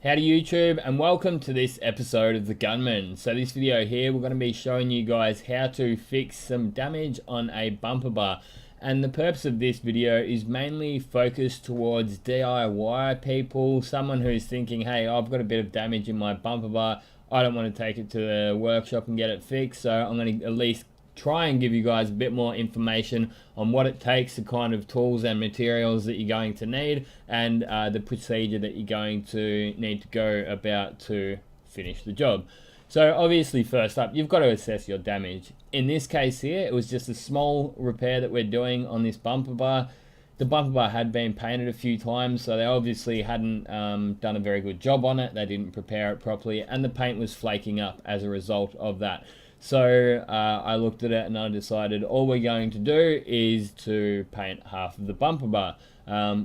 Howdy YouTube, and welcome to this episode of the Gunman. So this video here, we're going to be showing you guys how to fix some damage on a bumper bar. And the purpose of this video is mainly focused towards DIY people, someone who's thinking, hey, I've got a bit of damage in my bumper bar, I don't want to take it to the workshop and get it fixed, so I'm going to at least try and give you guys a bit more information on what it takes, the kind of tools and materials that you're going to need, and the procedure that you're going to need to go about to finish the job. So obviously, first up, you've got to assess your damage. In this case here, it was just a small repair that we're doing on this bumper bar. The bumper bar had been painted a few times, so they obviously hadn't done a very good job on it. They didn't prepare it properly, and the paint was flaking up as a result of that. So I looked at it and I decided all we're going to do is to paint half of the bumper bar,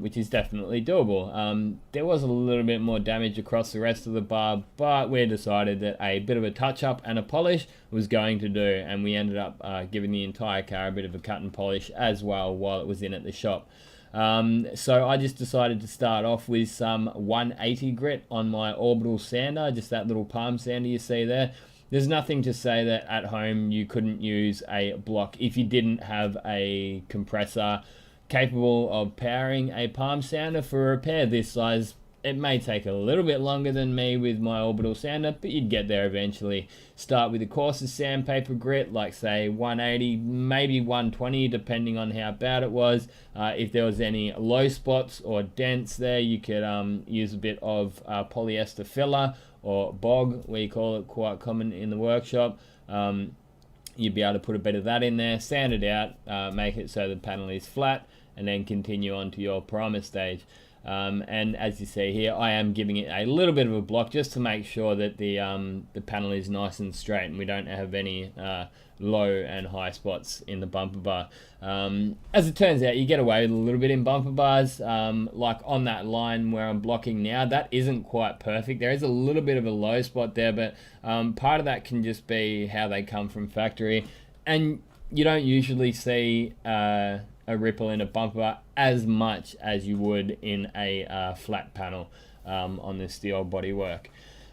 which is definitely doable. There was a little bit more damage across the rest of the bar, but we decided that a bit of a touch-up and a polish was going to do, and we ended up giving the entire car a bit of a cut and polish as well while it was in at the shop. So I just decided to start off with some 180 grit on my Orbital sander, just that little palm sander you see there. There's nothing to say that at home you couldn't use a block if you didn't have a compressor capable of powering a palm sander. For a repair this size, it may take a little bit longer than me with my Orbital sander, but you'd get there eventually. Start with the coarser sandpaper grit, like say 180, maybe 120, depending on how bad it was. If there was any low spots or dents there, you could use a bit of polyester filler, or bog, we call it, quite common in the workshop. You'd be able to put a bit of that in there, sand it out, make it so the panel is flat, and then continue on to your primer stage. And as you see here, I am giving it a little bit of a block just to make sure that the panel is nice and straight and we don't have any low and high spots in the bumper bar. As it turns out, you get away with a little bit in bumper bars. Like on that line where I'm blocking now, that isn't quite perfect. There is a little bit of a low spot there, but part of that can just be how they come from factory, and you don't usually see a ripple in a bumper bar as much as you would in a flat panel on the steel bodywork.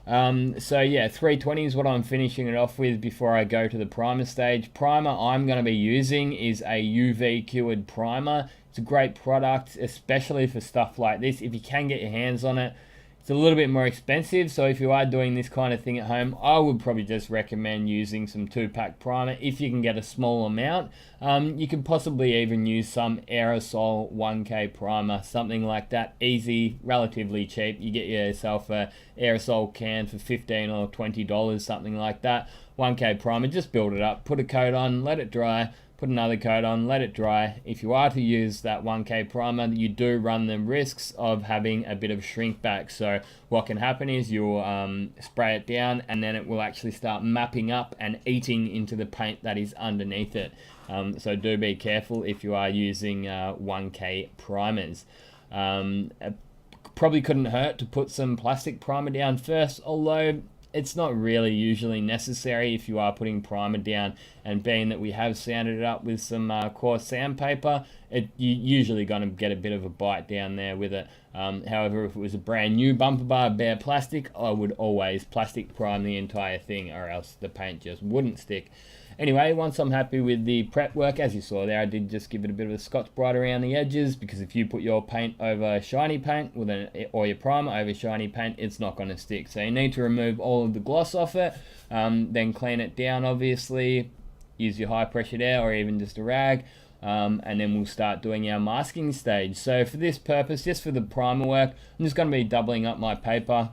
So yeah, 320 is what I'm finishing it off with before I go to the primer stage. Primer I'm going to be using is a UV cured primer. It's a great product, especially for stuff like this. If you can get your hands on it, it's a little bit more expensive, so if you are doing this kind of thing at home, I would probably just recommend using some 2-pack primer if you can get a small amount. You could possibly even use some aerosol 1K primer, something like that. Easy, relatively cheap. You get yourself a aerosol can for $15 or $20, something like that. 1K primer, just build it up, put a coat on, let it dry, put another coat on, let it dry. If you are to use that 1K primer, you do run the risks of having a bit of shrink back. So what can happen is you'll spray it down and then it will actually start mapping up and eating into the paint that is underneath it. So do be careful if you are using 1K primers. Probably couldn't hurt to put some plastic primer down first, although it's not really usually necessary if you are putting primer down, and being that we have sanded it up with some coarse sandpaper, you're usually going to get a bit of a bite down there with it. However, if it was a brand new bumper bar, bare plastic, I would always plastic prime the entire thing, or else the paint just wouldn't stick. Anyway, once I'm happy with the prep work, as you saw there, I did just give it a bit of a ScotchBrite around the edges, because if you put your paint over shiny paint, or your primer over shiny paint, it's not going to stick. So you need to remove all of the gloss off it, then clean it down, obviously, use your high pressured air or even just a rag, and then we'll start doing our masking stage. So for this purpose, just for the primer work, I'm just going to be doubling up my paper.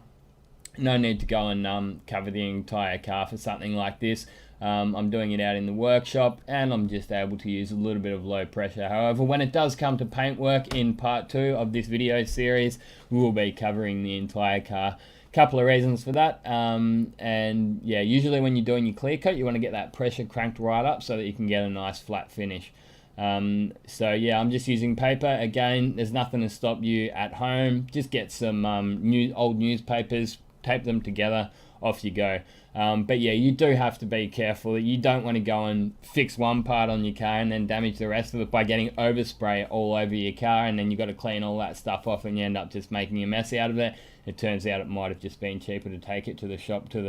No need to go and cover the entire car for something like this. I'm doing it out in the workshop, and I'm just able to use a little bit of low pressure. However, when it does come to paint work in part 2 of this video series, we will be covering the entire car. Couple of reasons for that, and yeah, usually when you're doing your clear coat, you want to get that pressure cranked right up so that you can get a nice flat finish. So yeah, I'm just using paper. Again, there's nothing to stop you at home. Just get some old newspapers, tape them together, off you go. But yeah, you do have to be careful. You don't want to go and fix one part on your car and then damage the rest of it by getting overspray all over your car, and then you got to clean all that stuff off and you end up just making a mess out of it. It turns out it might have just been cheaper to take it to the shop, to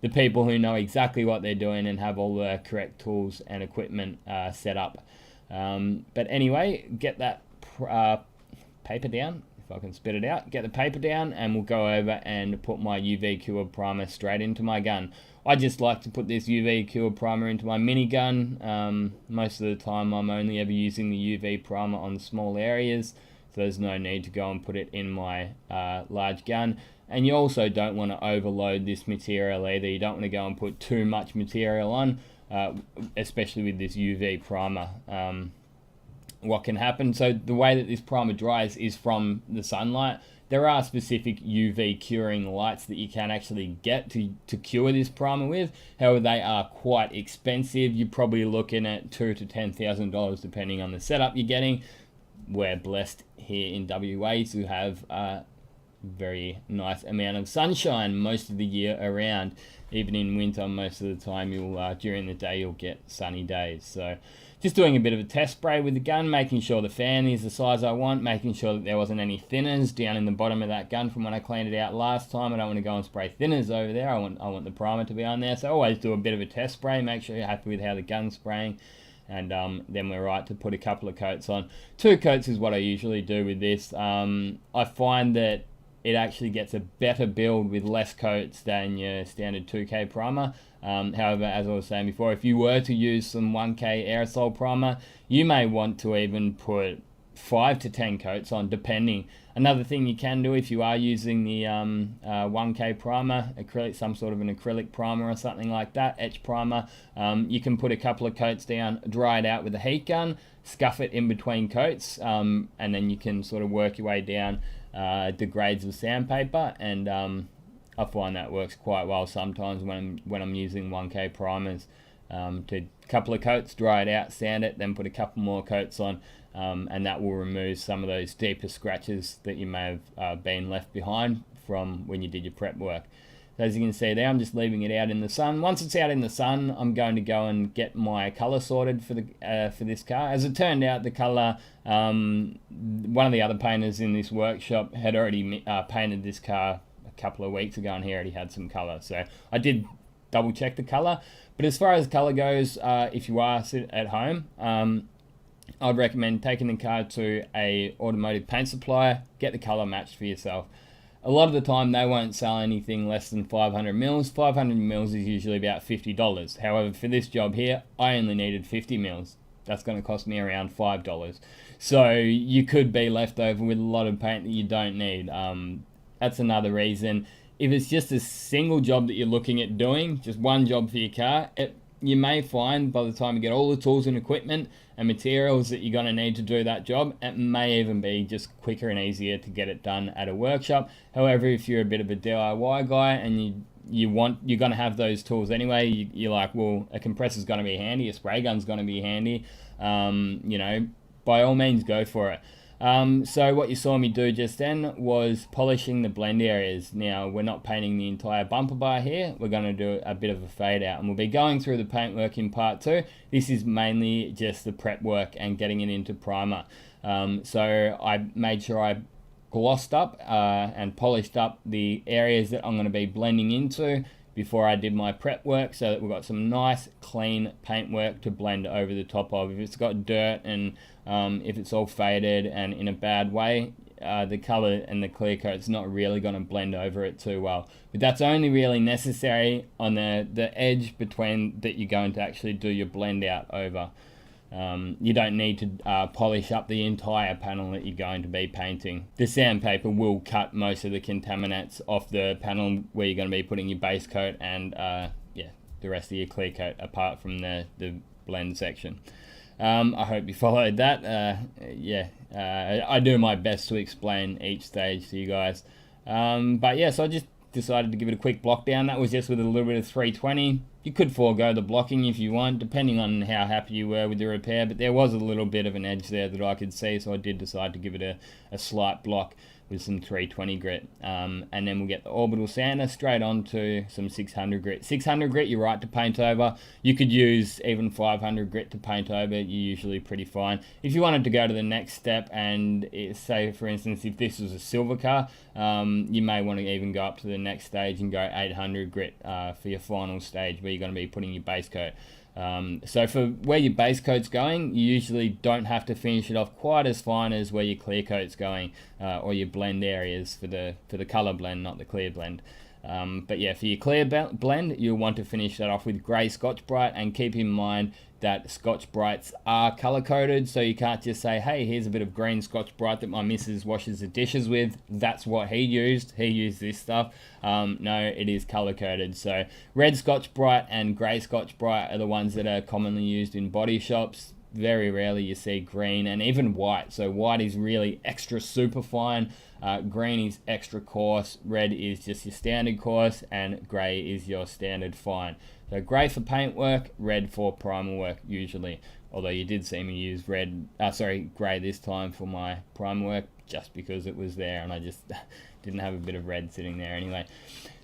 the people who know exactly what they're doing and have all the correct tools and equipment set up. But anyway, get that paper down, if I can spit it out. Get the paper down and we'll go over and put my UV cured primer straight into my gun. I just like to put this UV cured primer into my minigun. Most of the time I'm only ever using the UV primer on small areas, so there's no need to go and put it in my large gun. And you also don't want to overload this material either. You don't want to go and put too much material on, especially with this UV primer. What can happen, so the way that this primer dries is from the sunlight. There are specific UV curing lights that you can actually get to cure this primer with. However, they are quite expensive. You're probably looking at $2,000 to $10,000 depending on the setup you're getting. We're blessed here in WA to have a very nice amount of sunshine most of the year around. Even in winter, most of the time during the day you'll get sunny days. So just doing a bit of a test spray with the gun, making sure the fan is the size I want, making sure that there wasn't any thinners down in the bottom of that gun from when I cleaned it out last time. I don't want to go and spray thinners over there. I want the primer to be on there. So always do a bit of a test spray, make sure you're happy with how the gun's spraying, and then we're right to put a couple of coats on. 2 coats is what I usually do with this. I find that it actually gets a better build with less coats than your standard 2K primer. However, as I was saying before, if you were to use some 1K aerosol primer, you may want to even put 5 to 10 coats on, depending. Another thing you can do if you are using the 1K primer, acrylic, some sort of an acrylic primer or something like that, etch primer, you can put a couple of coats down, dry it out with a heat gun, scuff it in between coats, and then you can sort of work your way down the grades of sandpaper, and I find that works quite well sometimes when I'm using 1K primers. To a couple of coats, dry it out, sand it, then put a couple more coats on, and that will remove some of those deeper scratches that you may have been left behind from when you did your prep work. So as you can see there, I'm just leaving it out in the sun. Once it's out in the sun, I'm going to go and get my colour sorted for this car. As it turned out, the colour, one of the other painters in this workshop had already painted this car a couple of weeks ago, and he already had some colour. So I did double check the colour. But as far as colour goes, if you are sitting at home, I'd recommend taking the car to a automotive paint supplier, get the colour matched for yourself. A lot of the time they won't sell anything less than 500 mils. 500 mils is usually about $50. However, for this job here, I only needed 50 mils. That's going to cost me around $5. So you could be left over with a lot of paint that you don't need. That's another reason. If it's just a single job that you're looking at doing, just one job for your car, you may find by the time you get all the tools and equipment and materials that you're going to need to do that job, it may even be just quicker and easier to get it done at a workshop. However, if you're a bit of a DIY guy and you're going to have those tools anyway, you're like, well, a compressor's going to be handy, a spray gun's going to be handy, by all means go for it. So what you saw me do just then was polishing the blend areas. Now, we're not painting the entire bumper bar here. We're going to do a bit of a fade out, and we'll be going through the paintwork in part 2. This is mainly just the prep work and getting it into primer. So I made sure I glossed up and polished up the areas that I'm going to be blending into before I did my prep work, so that we've got some nice clean paintwork to blend over the top of. If it's got dirt and if it's all faded and in a bad way, the color and the clear coat's not really going to blend over it too well. But that's only really necessary on the edge between that you're going to actually do your blend out over. You don't need to polish up the entire panel that you're going to be painting. The sandpaper will cut most of the contaminants off the panel where you're going to be putting your base coat and the rest of your clear coat, apart from the blend section. I hope you followed that. I do my best to explain each stage to you guys. But yeah, so I just decided to give it a quick block down. That was just with a little bit of 320. You could forego the blocking if you want, depending on how happy you were with the repair, but there was a little bit of an edge there that I could see, so I did decide to give it a slight block. with some 320 grit. And then we'll get the Orbital sander straight onto some 600 grit. 600 grit, you're right to paint over. You could use even 500 grit to paint over. You're usually pretty fine. If you wanted to go to the next step and say, for instance, if this was a silver car, you may want to even go up to the next stage and go 800 grit for your final stage where you're going to be putting your base coat. So for where your base coat's going, you usually don't have to finish it off quite as fine as where your clear coat's going, or your blend areas for the color blend, not the clear blend. But yeah, for your clear blend, you'll want to finish that off with grey ScotchBrite, and keep in mind that ScotchBrites are color coded, so you can't just say, hey, here's a bit of green ScotchBrite that my missus washes the dishes with. That's what he used. He used this stuff. No, it is color coded. So red ScotchBrite and grey ScotchBrite are the ones that are commonly used in body shops. Very rarely you see green, and even white. So white is really extra super fine. Green is extra coarse. Red is just your standard coarse, and grey is your standard fine. So grey for paint work, red for primer work usually. Although you did see me use grey this time for my primer work, just because it was there and I just didn't have a bit of red sitting there anyway.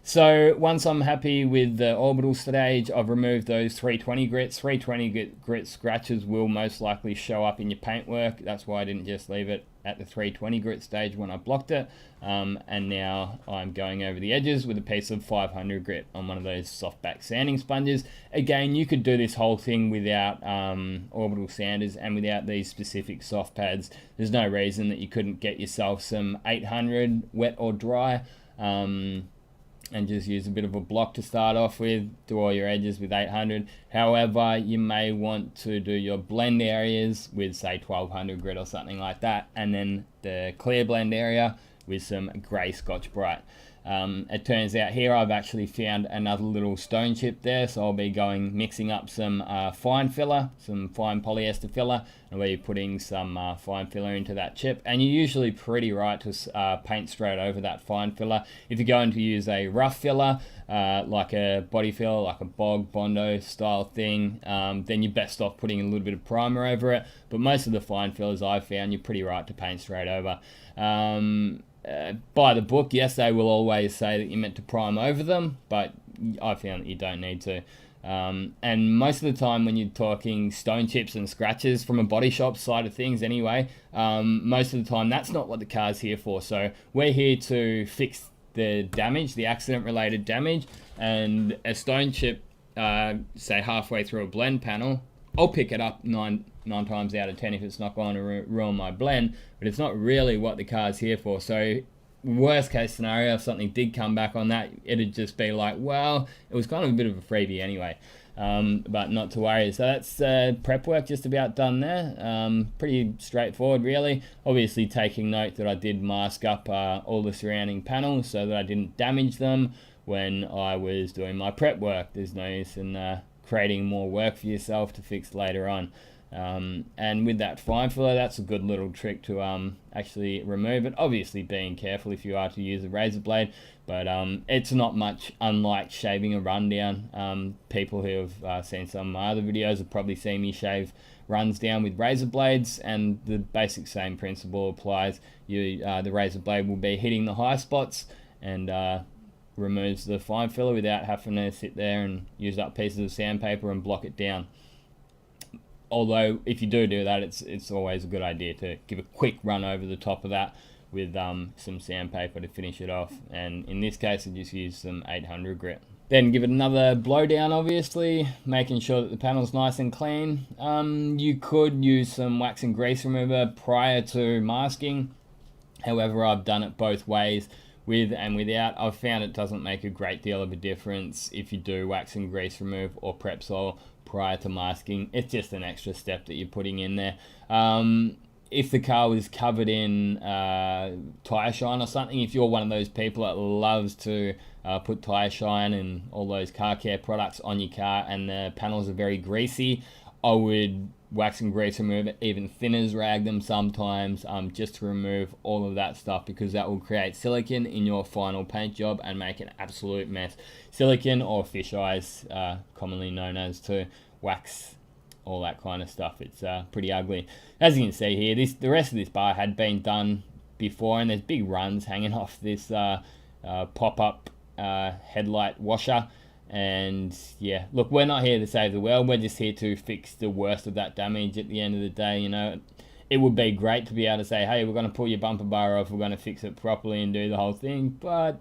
So once I'm happy with the Orbital stage, I've removed those 320 grits. 320 grit scratches will most likely show up in your paintwork. That's why I didn't just leave it at the 320 grit stage when I blocked it. And now I'm going over the edges with a piece of 500 grit on one of those softback sanding sponges. Again, you could do this whole thing without Orbital sanders and without these specific soft pads. There's no reason that you couldn't get yourself some 800 wet or dry. And just use a bit of a block to start off with, do all your edges with 800. However, you may want to do your blend areas with, say, 1200 grit or something like that, and then the clear blend area with some grey ScotchBrite. It turns out here I've actually found another little stone chip there, so I'll be mixing up some fine filler, some fine polyester filler, and we'll be putting some fine filler into that chip. And you're usually pretty right to paint straight over that fine filler. If you're going to use a rough filler, like a body filler, like a bog, bondo style thing, then you're best off putting a little bit of primer over it. But most of the fine fillers I've found, you're pretty right to paint straight over. By the book, yes, they will always say that you're meant to prime over them, but I found that you don't need to. And most of the time when you're talking stone chips and scratches from a body shop side of things anyway, most of the time that's not what the car's here for. So we're here to fix the damage, the accident related damage, and a stone chip, say halfway through a blend panel, I'll pick it up nine times out of 10 if it's not going to ruin my blend, but it's not really what the car's here for. So worst case scenario, if something did come back on that, it'd just be like, well, it was kind of a bit of a freebie anyway. But not to worry. So that's prep work just about done there. Pretty straightforward really. Obviously taking note that I did mask up all the surrounding panels so that I didn't damage them when I was doing my prep work. There's no use in creating more work for yourself to fix later on. And with that fine filler, that's a good little trick to actually remove it. Obviously being careful if you are to use a razor blade, but it's not much unlike shaving a rundown. People who have seen some of my other videos have probably seen me shave runs down with razor blades, and the basic same principle applies. The razor blade will be hitting the high spots and removes the fine filler without having to sit there and use up pieces of sandpaper and block it down. Although if you do that, it's always a good idea to give a quick run over the top of that with some sandpaper to finish it off. And in this case, I just used some 800 grit. Then give it another blow down, obviously, making sure that the panel's nice and clean. You could use some wax and grease remover prior to masking. However, I've done it both ways, with and without. I've found it doesn't make a great deal of a difference if you do wax and grease remove or prep sol prior to masking. It's just an extra step that you're putting in there. If the car was covered in tire shine or something, if you're one of those people that loves to put tire shine and all those car care products on your car and the panels are very greasy, I would wax and grease remove it, even thinners rag them sometimes, just to remove all of that stuff, because that will create silicone in your final paint job and make an absolute mess. Silicone or fish eyes, commonly known as, to wax all that kind of stuff. It's pretty ugly. As you can see here, the rest of this bar had been done before, and there's big runs hanging off this pop-up headlight washer. And yeah, look, we're not here to save the world, we're just here to fix the worst of that damage. At the end of the day, you know, it would be great to be able to say, hey, we're going to pull your bumper bar off, we're going to fix it properly and do the whole thing, but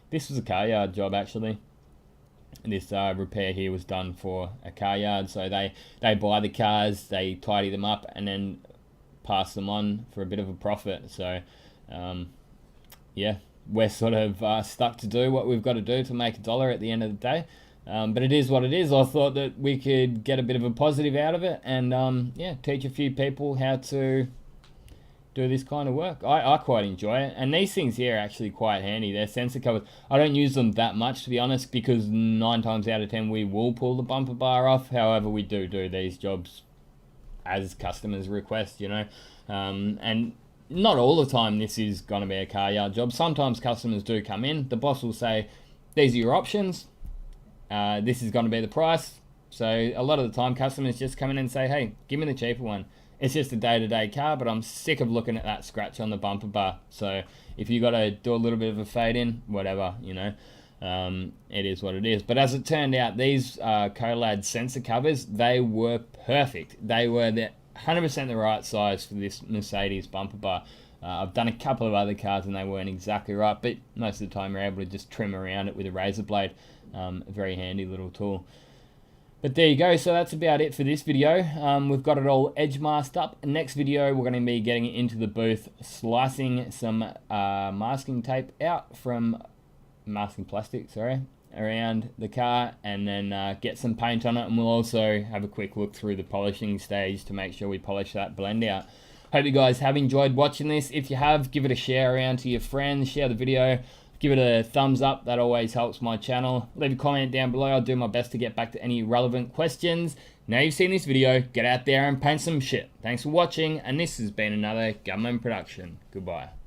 this was a car yard job actually. This repair here was done for a car yard, so they buy the cars, they tidy them up, and then pass them on for a bit of a profit. So yeah, we're sort of stuck to do what we've got to do to make a dollar at the end of the day. But it is what it is. I thought that we could get a bit of a positive out of it, and yeah, teach a few people how to do this kind of work. I quite enjoy it, and these things here are actually quite handy. They're sensor covers. I don't use them that much, to be honest, because 9 times out of 10 we will pull the bumper bar off. However, we do these jobs as customers request, you know, and not all the time this is going to be a car yard job. Sometimes customers do come in, the boss will say, these are your options, this is going to be the price. So a lot of the time customers just come in and say, hey, give me the cheaper one. It's just a day-to-day car, but I'm sick of looking at that scratch on the bumper bar. So if you got to do a little bit of a fade in, whatever, you know, it is what it is. But as it turned out, these Colad sensor covers, they were perfect. They were 100% the right size for this Mercedes bumper bar. I've done a couple of other cars and they weren't exactly right, but most of the time you're able to just trim around it with a razor blade. A very handy little tool. But there you go, so that's about it for this video. We've got it all edge masked up. Next video, we're going to be getting into the booth, slicing some masking tape out from, masking plastic, sorry, around the car, and then get some paint on it, and we'll also have a quick look through the polishing stage to make sure we polish that blend out. Hope you guys have enjoyed watching this. If you have, give it a share around to your friends, share the video. Give it a thumbs up, that always helps my channel. Leave a comment down below, I'll do my best to get back to any relevant questions. Now you've seen this video, get out there and paint some shit. Thanks for watching, and this has been another Gunman production. Goodbye.